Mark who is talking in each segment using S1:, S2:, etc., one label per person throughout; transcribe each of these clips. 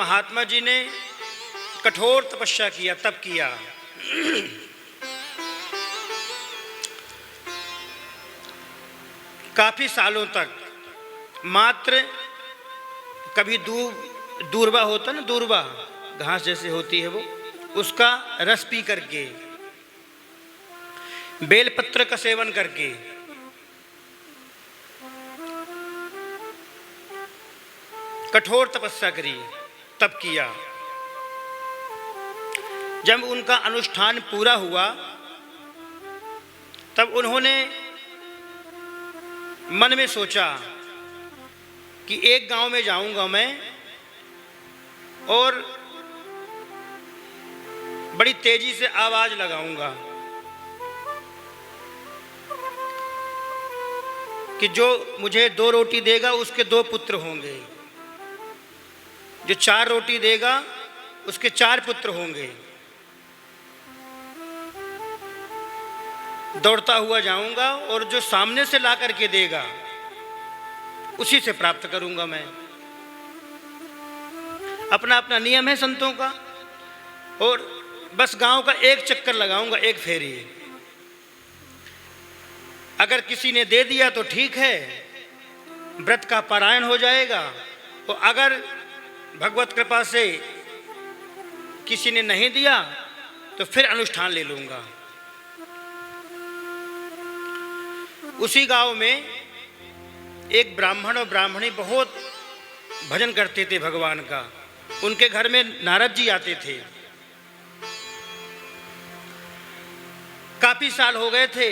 S1: महात्मा जी ने कठोर तपस्या किया, तप किया। काफी सालों तक मात्र कभी दूरबा होता ना, दूरबा घास जैसे होती है वो, उसका रस पी करके, बेलपत्र का सेवन करके, कठोर तपस्या करी, तप किया। जब उनका अनुष्ठान पूरा हुआ तब उन्होंने मन में सोचा कि एक गांव में जाऊंगा मैं और बड़ी तेजी से आवाज लगाऊंगा कि जो मुझे 2 रोटी देगा उसके 2 पुत्र होंगे, जो 4 रोटी देगा उसके 4 पुत्र होंगे। दौड़ता हुआ जाऊंगा और जो सामने से ला करके देगा उसी से प्राप्त करूंगा मैं। अपना अपना नियम है संतों का, और बस गांव का एक चक्कर लगाऊंगा, एक फेरी। अगर किसी ने दे दिया तो ठीक है, व्रत का पारायण हो जाएगा, और अगर भगवत कृपा से किसी ने नहीं दिया तो फिर अनुष्ठान ले लूंगा। उसी गांव में एक ब्राह्मण और ब्राह्मणी बहुत भजन करते थे भगवान का। उनके घर में नारद जी आते थे। काफी साल हो गए थे,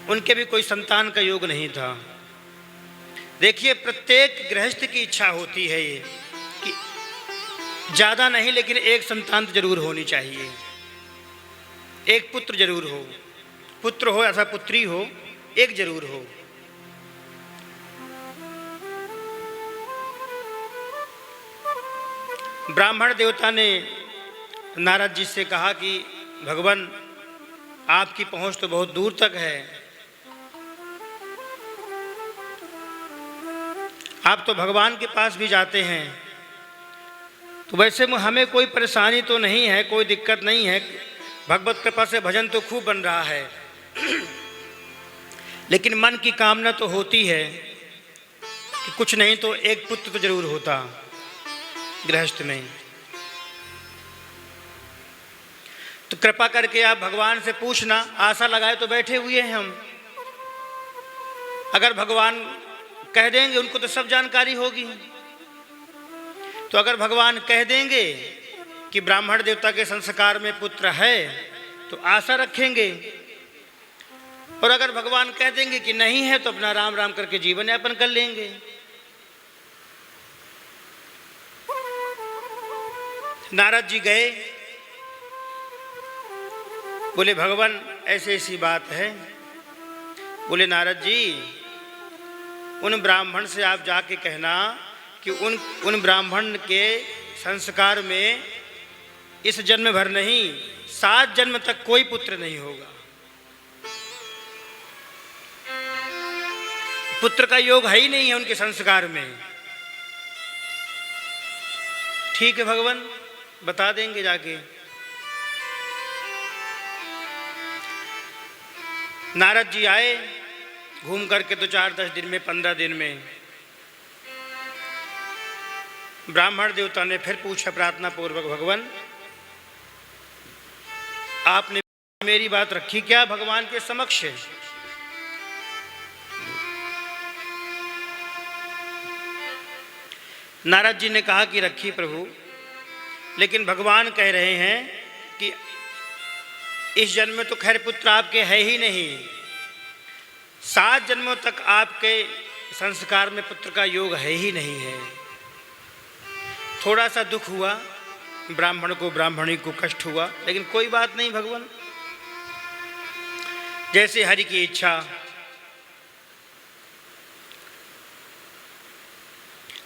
S1: उनके भी कोई संतान का योग नहीं था। देखिए, प्रत्येक गृहस्थ की इच्छा होती है ये कि ज्यादा नहीं लेकिन एक संतान जरूर होनी चाहिए, एक पुत्र जरूर हो, पुत्र हो अथवा पुत्री हो, एक जरूर हो। ब्राह्मण देवता ने नारद जी से कहा कि भगवान, आपकी पहुंच तो बहुत दूर तक है, आप तो भगवान के पास भी जाते हैं, तो वैसे हमें कोई परेशानी तो नहीं है, कोई दिक्कत नहीं है, भगवत कृपा से भजन तो खूब बन रहा है, लेकिन मन की कामना तो होती है कि कुछ नहीं तो एक पुत्र तो जरूर होता गृहस्थ में। तो कृपा करके आप भगवान से पूछना, आशा लगाए तो बैठे हुए हैं हम। अगर भगवान कह देंगे, उनको तो सब जानकारी होगी, तो अगर भगवान कह देंगे कि ब्राह्मण देवता के संस्कार में पुत्र है तो आशा रखेंगे, और अगर भगवान कह देंगे कि नहीं है तो अपना राम राम करके जीवन यापन कर लेंगे। नारद जी गए, बोले भगवान ऐसी ऐसी बात है। बोले नारद जी, उन ब्राह्मण से आप जाके कहना कि उन ब्राह्मण के संस्कार में इस जन्म भर नहीं, 7 जन्म तक कोई पुत्र नहीं होगा। पुत्र का योग है ही नहीं है उनके संस्कार में। ठीक है भगवान, बता देंगे जाके। नारद जी आए, घूम करके तो 4-10 दिन में, 15 दिन में ब्राह्मण देवता ने फिर पूछा प्रार्थना पूर्वक, भगवान आपने मेरी बात रखी क्या भगवान के समक्ष? नारद जी ने कहा कि रखी प्रभु, लेकिन भगवान कह रहे हैं कि इस जन्म में तो खैर पुत्र आपके है ही नहीं, 7 जन्मों तक आपके संस्कार में पुत्र का योग है ही नहीं है। थोड़ा सा दुख हुआ ब्राह्मण को, ब्राह्मणी को कष्ट हुआ, लेकिन कोई बात नहीं भगवान, जैसे हरि की इच्छा।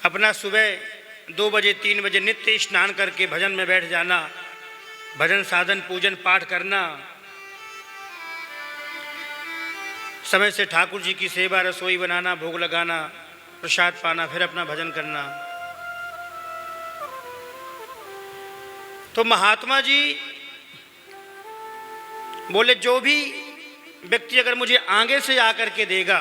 S1: अपना सुबह 2 बजे 3 बजे नित्य स्नान करके भजन में बैठ जाना, भजन साधन पूजन पाठ करना, समय से ठाकुर जी की सेवा रसोई बनाना, भोग लगाना, प्रसाद पाना, फिर अपना भजन करना। तो महात्मा जी बोले जो भी व्यक्ति अगर मुझे आगे से आकर के देगा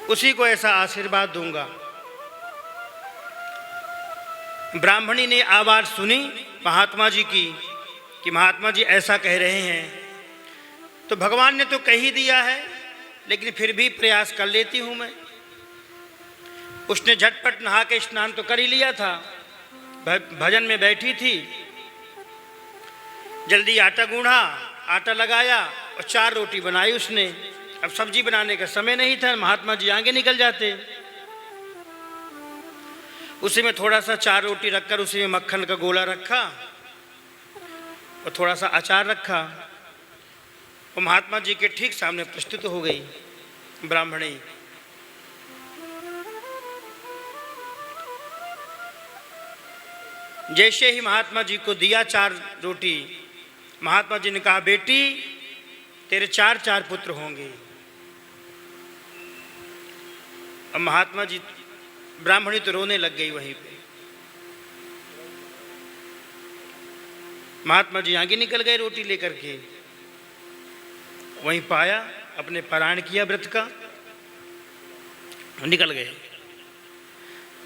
S1: उसी को ऐसा आशीर्वाद दूंगा। ब्राह्मणी ने आवाज सुनी महात्मा जी की कि महात्मा जी ऐसा कह रहे हैं, तो भगवान ने तो कह ही दिया है, लेकिन फिर भी प्रयास कर लेती हूं मैं। उसने झटपट नहा के स्नान तो कर ही लिया था, भजन में बैठी थी, जल्दी आटा गूंधा, आटा लगाया और 4 रोटी बनाई उसने। अब सब्जी बनाने का समय नहीं था, महात्मा जी आगे निकल जाते। उसी में थोड़ा सा 4 रोटी रखकर उसी में मक्खन का गोला रखा और थोड़ा सा अचार रखा और महात्मा जी के ठीक सामने प्रस्तुत हो गई ब्राह्मणी। जैसे ही महात्मा जी को दिया 4 रोटी, महात्मा जी ने कहा बेटी तेरे 4 पुत्र होंगे। अब महात्मा जी, ब्राह्मणी तो रोने लग गई वहीं पे। महात्मा जी आगे निकल गए रोटी लेकर के, वहीं पाया, अपने पारायण किया व्रत का, निकल गए।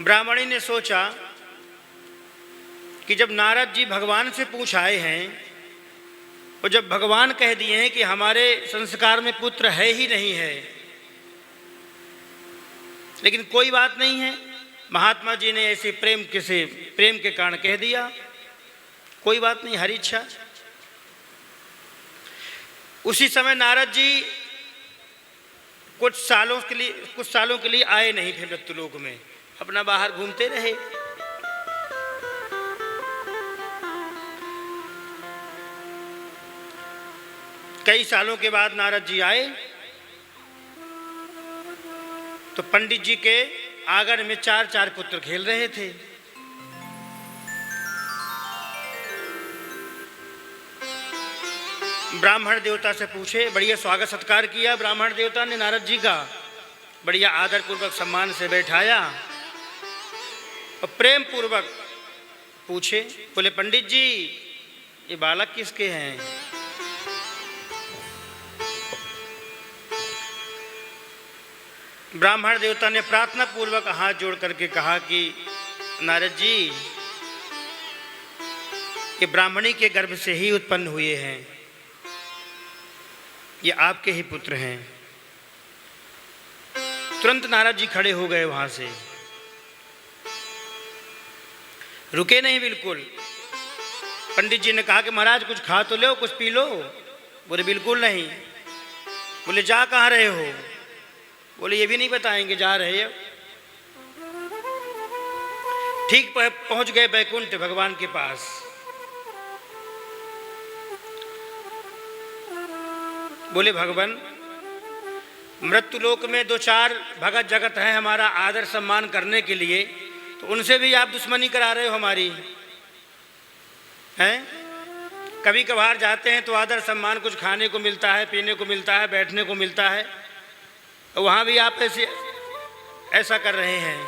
S1: ब्राह्मणी ने सोचा कि जब नारद जी भगवान से पूछ आए हैं और जब भगवान कह दिए हैं कि हमारे संस्कार में पुत्र है ही नहीं है, लेकिन कोई बात नहीं है, महात्मा जी ने ऐसे प्रेम के कारण कह दिया, कोई बात नहीं, हरी इच्छा। उसी समय नारद जी कुछ सालों के लिए आए नहीं थे मृत्युलोक में, अपना बाहर घूमते रहे। कई सालों के बाद नारद जी आए तो पंडित जी के आंगन में 4 पुत्र खेल रहे थे। ब्राह्मण देवता से पूछे, बढ़िया स्वागत सत्कार किया ब्राह्मण देवता ने नारद जी का, बढ़िया आदर पूर्वक सम्मान से बैठाया और प्रेम पूर्वक पूछे, बोले पंडित जी ये बालक किसके हैं? ब्राह्मण देवता ने प्रार्थना पूर्वक हाथ जोड़ करके कहा कि नारद जी ये ब्राह्मणी के गर्भ से ही उत्पन्न हुए हैं, ये आपके ही पुत्र हैं। तुरंत नारद जी खड़े हो गए वहां से, रुके नहीं बिल्कुल। पंडित जी ने कहा कि महाराज कुछ खा तो लो, कुछ पी लो। बोले बिल्कुल नहीं। बोले जा कहाँ रहे हो? बोले ये भी नहीं बताएंगे जा रहे हो। ठीक पहुंच गए बैकुंठ भगवान के पास। बोले भगवान मृत्युलोक में 2-4 भगत जगत हैं हमारा आदर सम्मान करने के लिए, तो उनसे भी आप दुश्मनी करा रहे हो हमारी, हैं? कभी कभार जाते हैं तो आदर सम्मान कुछ खाने को मिलता है, पीने को मिलता है, बैठने को मिलता है, वहाँ भी आप ऐसा कर रहे हैं।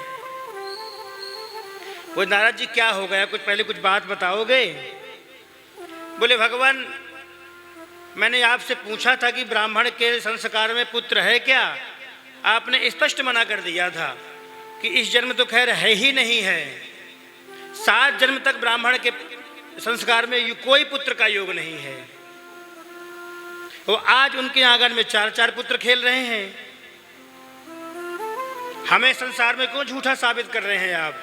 S1: वो नारद जी क्या हो गया, पहले कुछ बात बताओगे? बोले भगवान मैंने आपसे पूछा था कि ब्राह्मण के संस्कार में पुत्र है क्या? आपने स्पष्ट मना कर दिया था कि इस जन्म तो खैर है ही नहीं है, 7 जन्म तक ब्राह्मण के संस्कार में कोई पुत्र का योग नहीं है। वो आज उनके आंगन में 4 पुत्र खेल रहे हैं। हमें संसार में क्यों झूठा साबित कर रहे हैं आप?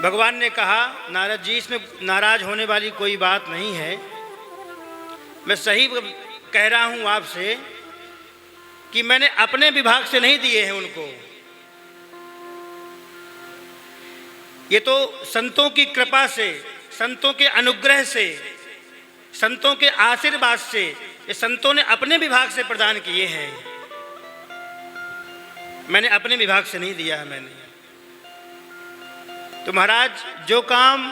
S1: भगवान ने कहा नारद जी इसमें नाराज होने वाली कोई बात नहीं है, मैं सही कह रहा हूं आपसे कि मैंने अपने विभाग से नहीं दिए हैं उनको, ये तो संतों की कृपा से, संतों के अनुग्रह से, संतों के आशीर्वाद से, ये संतों ने अपने विभाग से प्रदान किए हैं, मैंने अपने विभाग से नहीं दिया है मैंने। तो महाराज जो काम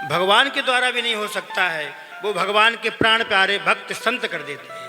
S1: भगवान के द्वारा भी नहीं हो सकता है, वो भगवान के प्राण प्यारे भक्त संत कर देते हैं।